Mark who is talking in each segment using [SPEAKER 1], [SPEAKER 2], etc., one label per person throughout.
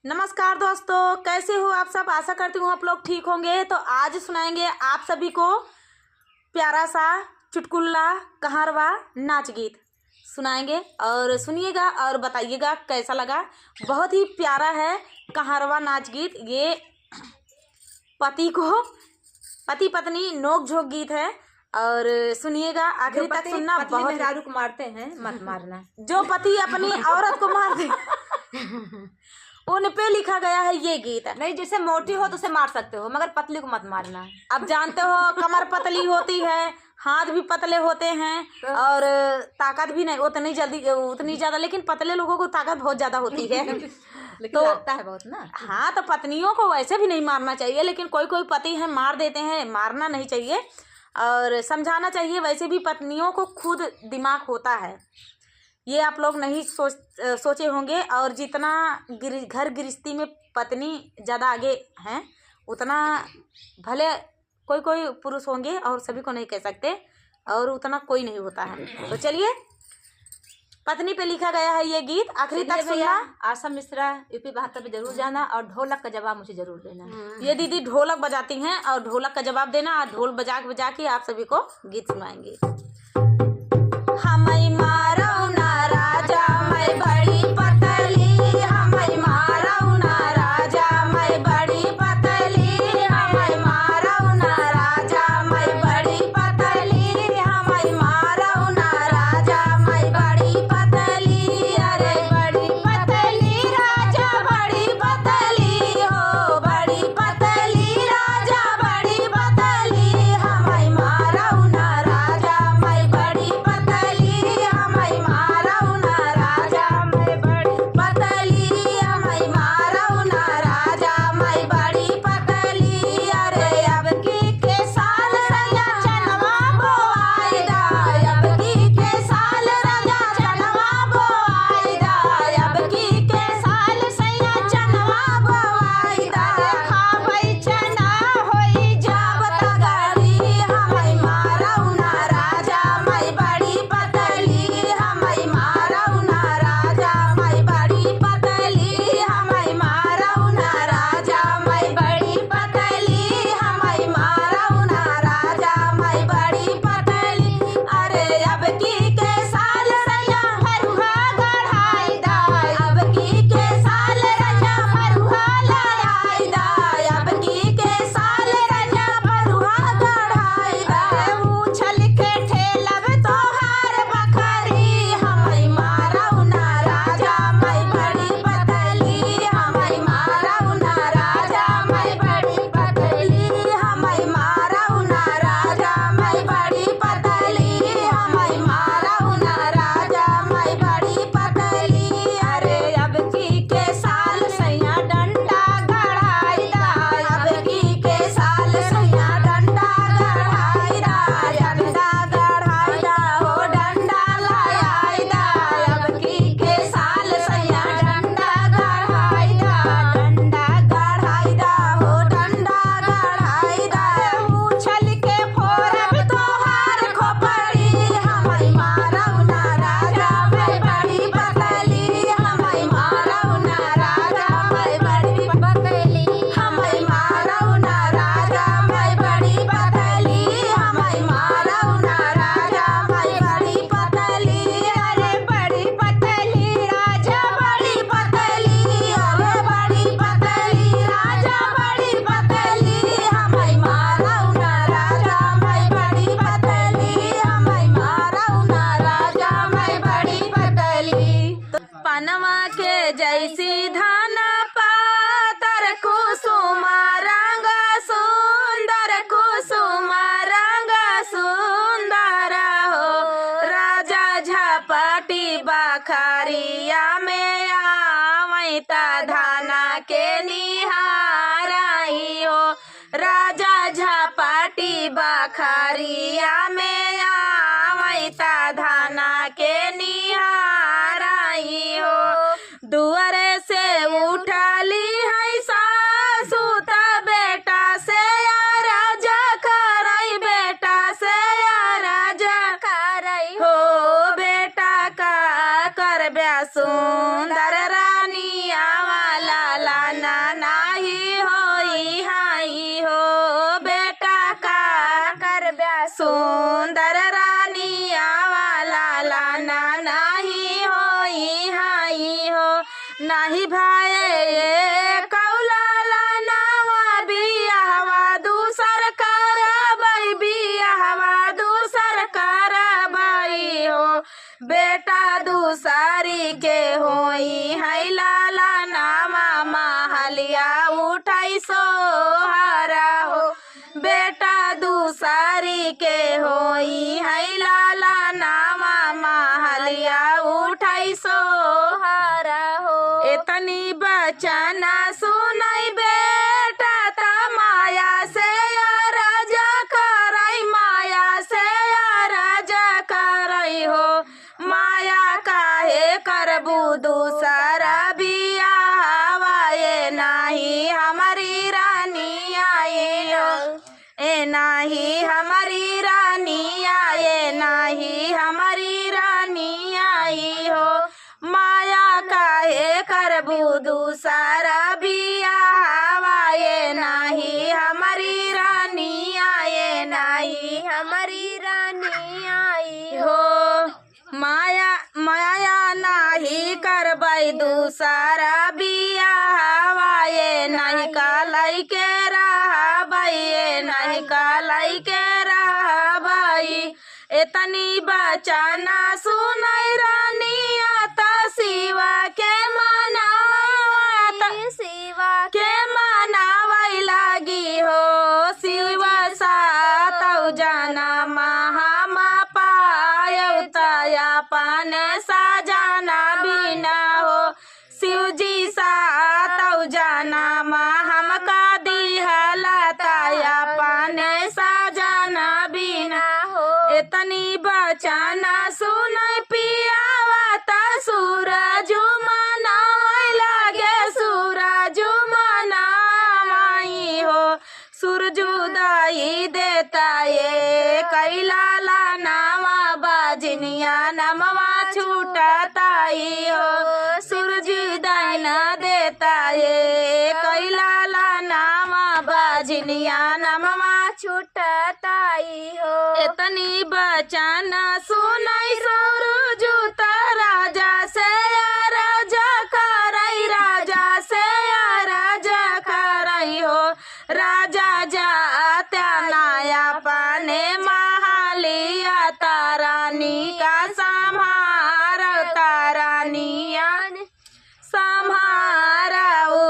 [SPEAKER 1] नमस्कार दोस्तों, कैसे हो आप सब। आशा करती हूँ आप लोग ठीक होंगे। तो आज सुनाएंगे आप सभी को प्यारा सा चुटकुला कहारवा नाच गीत सुनाएंगे और सुनिएगा और बताइएगा कैसा लगा। बहुत ही प्यारा है कहारवा नाच गीत। ये पति पत्नी नोक झोंक गीत है और सुनिएगा आखिरी तक सुनना। बहुत
[SPEAKER 2] मेहरारू को मारते हैं मत मारना।
[SPEAKER 1] जो पति अपनी औरत को मार दे उन पे लिखा गया है ये गीत।
[SPEAKER 2] नहीं, जैसे मोटी हो तो उसे मार सकते हो मगर पतली को मत मारना।
[SPEAKER 1] अब जानते हो कमर पतली होती है, हाथ भी पतले होते हैं और ताकत भी नहीं उतनी ज्यादा, लेकिन पतले लोगों को ताकत बहुत ज्यादा होती है।
[SPEAKER 2] लेकिन
[SPEAKER 1] तो
[SPEAKER 2] लगता है बहुत ना।
[SPEAKER 1] हाँ, तो पत्नियों को वैसे भी नहीं मारना चाहिए, लेकिन कोई कोई पति है मार देते हैं। मारना नहीं चाहिए और समझाना चाहिए। वैसे भी पत्नियों को खुद दिमाग होता है, ये आप लोग नहीं सोचे होंगे। और जितना घर गृहस्थी में पत्नी ज़्यादा आगे हैं, उतना भले कोई कोई पुरुष होंगे और सभी को नहीं कह सकते, और उतना कोई नहीं होता है। तो चलिए, पत्नी पे लिखा गया है ये गीत, आखिरी तक सुनना।
[SPEAKER 2] आशा मिश्रा यूपी 72 पे जरूर जाना और ढोलक का जवाब मुझे जरूर देना।
[SPEAKER 1] ये दीदी ढोलक बजाती हैं और ढोलक का जवाब देना, और ढोल बजा के आप सभी को गीत सुनाएंगे। हमई मारौ ना राजा मैं बड़ी पतली, हमई मारौ ना राजा मैं बड़ी पतली, हमई मारौ ना राजा मैं बड़ी पतली, हमई मारौ ना राजा मैं बड़ी पतली। अरे बड़ी पतली राजा बड़ी पतली हो, बड़ी पतली राजा बड़ी पतली, हमई मारौ ना राजा मैं बड़ी पतली, हमई मारौ ना राजा मैं बड़ी पतली, हमई मारौ ना राजा मैं बड़ी पतली। अरे अब की के साल सैया चनवा बोआई दा, अब की के साल राजा चनवा बोआई दा, अब की के साल सैया चनवा बोआई दा। खाबै चना होई जावत गाड़ी, हमई मारौ ना राजा मैं बड़ी पतली, हमई मारौ ना राजा मैं बड़ी पतली, हमई मारौ ना राजा मैं बड़ी पतली, हमई मारौ ना राजा मैं बड़ी पतली। अरे अब की के साल सैया फरुहा गढ़ाई दा, अब की के साल राजा फरुहा लड़ाई दा, अब की के साल राजा फरुहा गढ़ाई दा। उछल के ठेलब तोहार बखरी, हमई मारौ ना राजा मैं बड़ी पतली, हमई मारौ ना राजा मैं बड़ी पतली, हमई मारौ ना राजा मैं बड़ी पतली, हमई मारौ ना राजा मैं बड़ी पतली। अरे अब की के साल सैया डंडा गढ़ाई दा, अब की के साल सैया डंडा गढ़ाई दा, डंडा गढ़ाई दा हो डंडा लगाई दा, अब की के साल सैया डंडा गढ़ाई दा, डंडा गढ़ाई दा हो डंडा गढ़ाई दा। उछल के फोरब तोहार खोपड़ी, हमई मारौ ना राजा मैं बड़ी पतली, हमई मारौ ना राजा मैं बड़ी पतली, हमई मारौ ना राजा मैं बड़ी पतली, हमई मारौ ना राजा मैं बड़ी पतली। अरे बड़ी पतली राजा बड़ी पतली, अरे बड़ी पतली राजा बड़ी पतली, हमई मारौ ना राजा मैं बड़ी पतली, हमई मारौ ना राजा मैं बड़ी पतली। पनवा के जैसी धाना पातर कुसुमा रंग सुंदर, कुसुमा रंग सुंदर हो, राजा झपटी बखरिया में आवै त धाना के निहाराई हो, राजा झपटी बखरिया में आवै त धाना के निहाराई हो। दुआरे से उठली है सासू त बेटा से राजा करई, बेटा से राजा करई हो, बेटा का कर ब्या सुंदर रानिया वाला भाई कौलाला नावा बियाहवा दूसर करबै बियाहवा दूसर करबै हो बेटा दूसरी के होई है लाला नामा महलिया उठाई सोहरा हो बेटा दूसरी के होई है लाला नामा महलिया उठाई सोहरा हो इतनी बचना सुनाई बेटा ता माया से राजा करई माया से राजा करई हो माया काहे करबू दूसरा बियाहवा ये नाही हमारी रानी आए हो ए नाही हमारी रानी आए नाही हमारी रानी आई हो माया काहे करबू दूसरा बियाहवा ये नाही हमारी रानी आए नाही हमारी रानी आई हो माया माया नाही करबै दूसरा बियाहवा ये नहीं कालै के रहबै ये नहीं कालै के रहबै इतनी बचना सुनै रानिया ता शिवा के मनावा शिवा के मनावै लगी हो शिवा सातौ जना महामा पायौ तया पान साजना बिना हो शिवजी सातौ जना हमका दिहला तया पान साजना बिना हो इतनी बचना सुनै पियावा ता सूरज मनावै लागे सूरज मनावै हो सूरज उदाई देता ये कैलाला नावा बाजनिया नमवा छूटताई हो सूरज उदाई न देता ये कैलाला नावा बाजनिया नमवा छूटताई हो इतनी बचना सुनै सूरज राजा से राजा करई राजा से राजा करई हो राजा जात्या नाया पाने महालिया तारानी का संहार तारानिया संहारा हो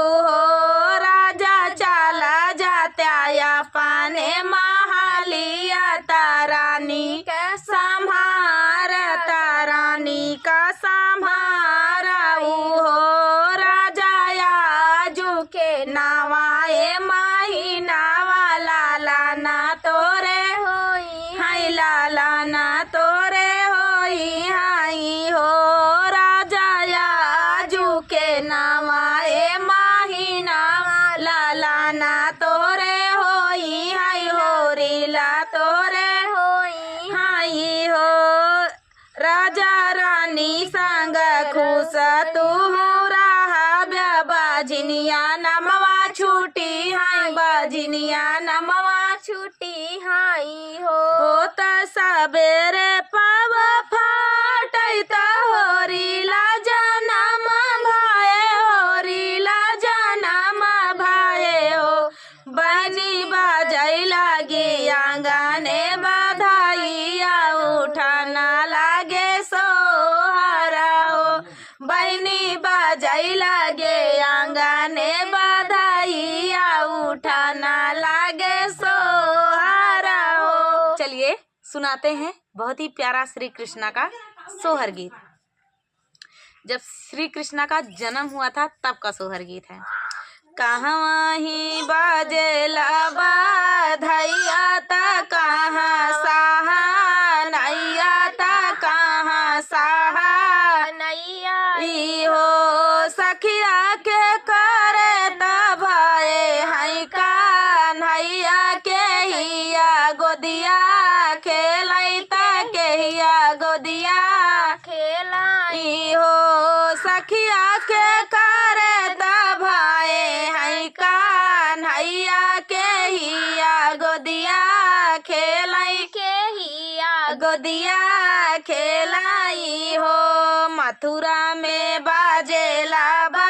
[SPEAKER 1] राजा चला जात्या पाने महालिया तारानी का संहार तारानी का संहारा हो राजा याजू के नावाए महीनावा लाला ना तोरे होई हाय लाला ना तोरे होई हाई हो राजा याजू के नावाए महीनावा लाला ना तोरे होई हाय हो रीला तोरे होई हाई हो राजा रानी संग खुश तू रहा बाजनिया नमवा छूटी हाय बाजनिया नमवा छूटी हाई हो त सबेरे पाव फाटै त होरीला जनम भाए होरीला जनम भाए हो बनी बाजै लागे आंगने बधाइया उठाना लागे सोहरा हो बहनी बाजै लागे आंगने बधाइया उठाना लागे सोहरा हो। चलिए सुनाते हैं बहुत ही प्यारा श्री कृष्णा का सोहर गीत। जब श्री कृष्णा का जन्म हुआ था तब का सोहर गीत है। कहाँ ही बाजेला बधैया ता कहाँ साहा नैया ता कहाँ साहा नैया हो सखिया के करे तभाए हई कान्हैया के हिया गोदिया खेलाई ता के हिया गोदिया खेलाई हो सखिया के करे तभाए हई कान्हैया के हिया गोदिया खेलाई के हिया गोदिया खेलाई हो। मथुरा में बाजेला बा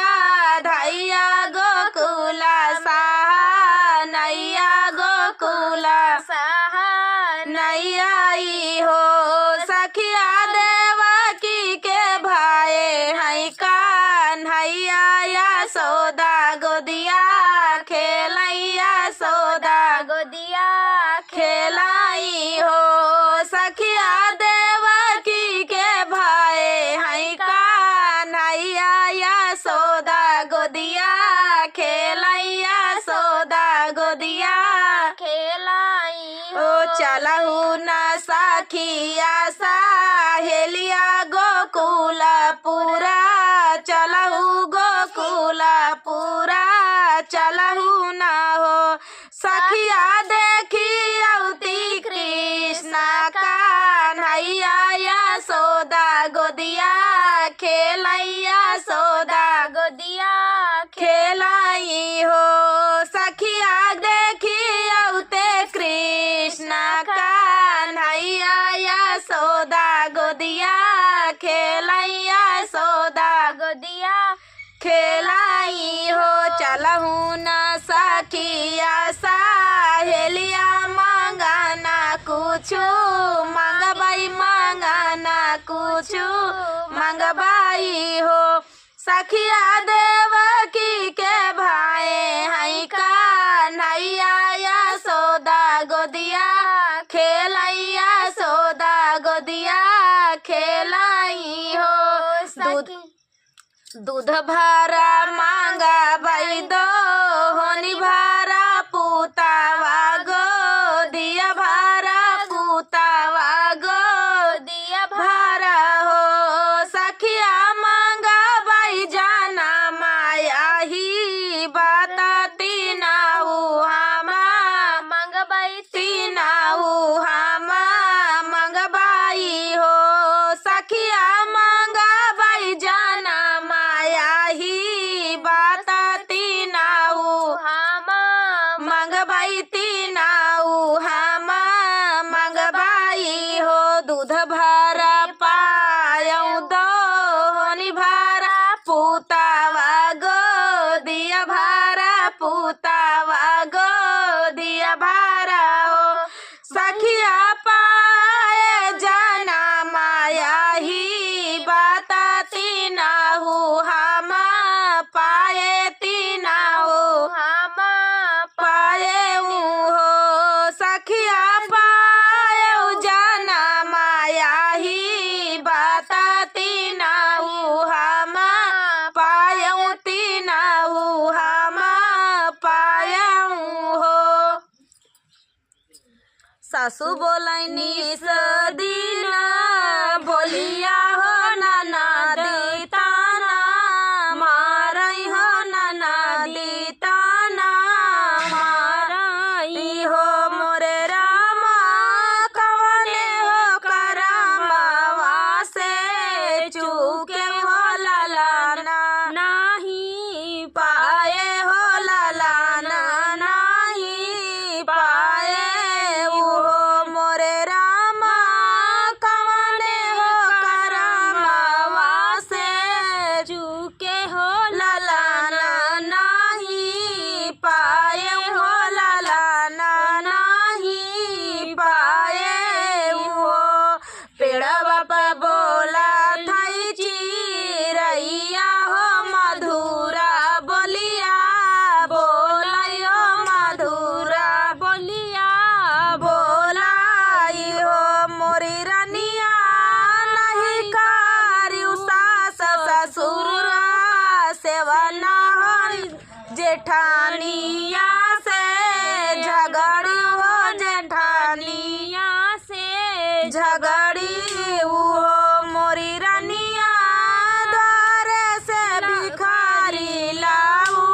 [SPEAKER 1] सोदा गोदिया खेलैया सोदा
[SPEAKER 2] गोदिया
[SPEAKER 1] खेलाई हो सखिया देवकी के भाई हई कान्हैया यशोदा गोदिया खेलैया सोदा गोदिया
[SPEAKER 2] खेलाई
[SPEAKER 1] ओ चलहु न सखिया सहेलिया गोकुलपुरा चलहु गोकुलपुरा चलहु न हो सखिया देखी अवती कृष्ण कान्हैया यशोदा गोदिया खेलैया सोदा
[SPEAKER 2] गोदिया
[SPEAKER 1] खेलाई हो सखिया देखी अवते कृष्ण कान्हैया यशोदा गोदिया खेलैया सोदा
[SPEAKER 2] गोदिया
[SPEAKER 1] खेलाई हो चलहु न सखिया सहेलिया मांगना कुछु मांगना कुछु मंगबाई हो सखिया देवकी के भाई हई कान्हैया यशोदा गोदिया खेलैया सोदा गोदिया खेलाई हो दूध भरा मांगबाई दो होनी भरा पुतावा गोदिया भरा पुतावा गोदिया भरा हो सखिया मांगबाई जाना माया ही बताती नाऊ हमा
[SPEAKER 2] मंगबाई
[SPEAKER 1] तीनाऊ हमा मंगबाई हो सखिया मांगबाई जाना माया ही बताती नाऊ
[SPEAKER 2] हामा
[SPEAKER 1] मंगबाई तीनाऊ हमा मंगबाई हो दूध भरा पायऊ दो होनी भरा पुतावा गोदिया भरा पुतावा गोदिया भरा हो सखिया पाए जाना माया ही बताती नाहू हमा पाए तीनाऊ
[SPEAKER 2] हामा
[SPEAKER 1] पाए हो सखिया पाए जाना माया ही बताती नाहू हमा पाए तीनाऊ हमा पाए हो सासू बोलैनी सदीन बोलिया हो नाना दीताना मारई हो नाना दीताना मारई हो मोरे रामा कवने हो करमवा से चूके हो ललाना
[SPEAKER 2] नाही
[SPEAKER 1] पाए हो ललाना नाही पाए हो मोरे रामा कवने हो करमवा से
[SPEAKER 2] चूके हो
[SPEAKER 1] ललाना नाही पाए हो ललाना नाही पाए हो पेड़वा पर बोला थई चिरैया हो मधुरा बोलिया बोलाई हो मधुरा
[SPEAKER 2] बोलिया
[SPEAKER 1] बोलाई हो मोरी रनिया नहीं करियो सास ससुर सेवना हो जेठानिया से झगड़ी हो जेठानिया
[SPEAKER 2] से
[SPEAKER 1] झगड़ी हो मोरी रनिया द्वारे से भिखारी लाऊ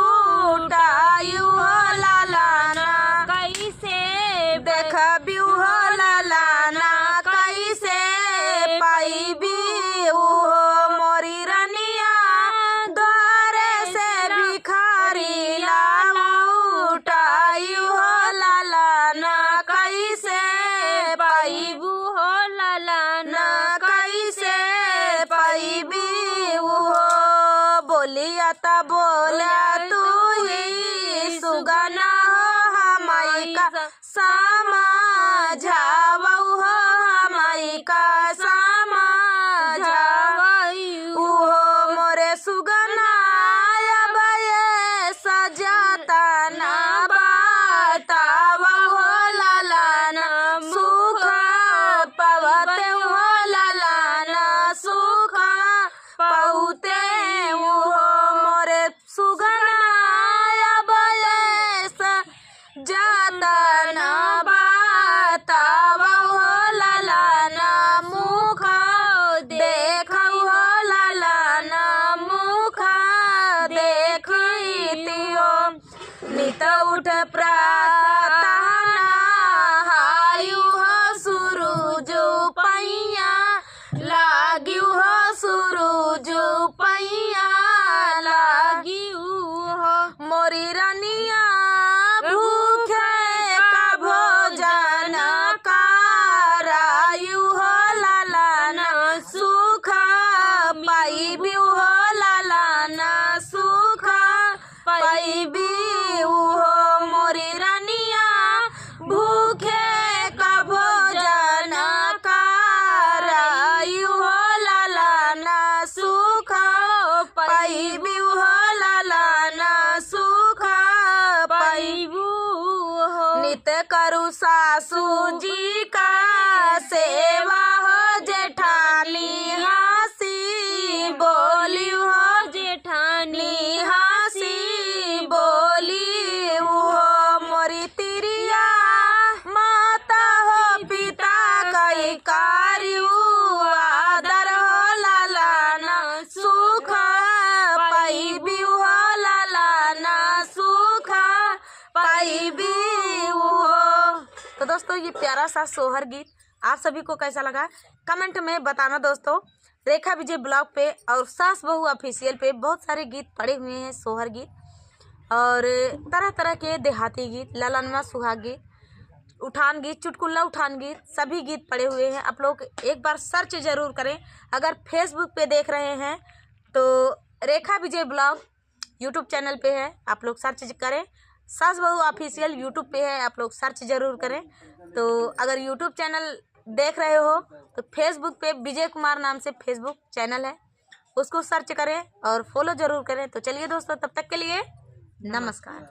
[SPEAKER 1] उठायू हो ललाना
[SPEAKER 2] कैसे
[SPEAKER 1] देख बिऊ हो ललाना कैसे पाईबी हो मोरी रनिया द्वारे से भिखारी लाऊ हो नित उठ प्रातः नहायु हो सूरज पैया लागियु हो सूरज पैया लागियु हो मोरी रनिया भूखे का भोजन करायु हो लालन सुख पाइबी हो लालन सुख पाइबी हो मोरी रनिया भूखे का भोजन करायु हो लालन सुख पाइबी हो लालन सुख पाइबू हो नित करू सासू जी का सेवा हो जेठानी हंसी बोली हो जेठानी हंसी बोली हो मोरी तिरिया माता हो पिता कई कार्य आदर हो लालन सुख पाइबी हो लालन सुख पाइबी हो। तो दोस्तों ये प्यारा सा सोहर गीत आप सभी को कैसा लगा कमेंट में बताना दोस्तों। रेखा विजय ब्लॉग पे और सास बहू ऑफिशियल पे बहुत सारे गीत पड़े हुए हैं, सोहर गीत और तरह तरह के देहाती गीत, ललनवा सुहाग गीत, उठान गीत, चुटकुल्ला उठान गीत, सभी गीत पड़े हुए हैं। आप लोग एक बार सर्च जरूर करें। अगर फेसबुक पे देख रहे हैं तो रेखा विजय ब्लॉग यूट्यूब चैनल पे है, आप लोग सर्च करें। सास बहू ऑफिशियल यूट्यूब पे है, आप लोग सर्च जरूर करें। तो अगर यूट्यूब चैनल देख रहे हो तो फेसबुक पे विजय कुमार नाम से फेसबुक चैनल है, उसको सर्च करें और फॉलो जरूर करें। तो चलिए दोस्तों तब तक के लिए नमस्कार।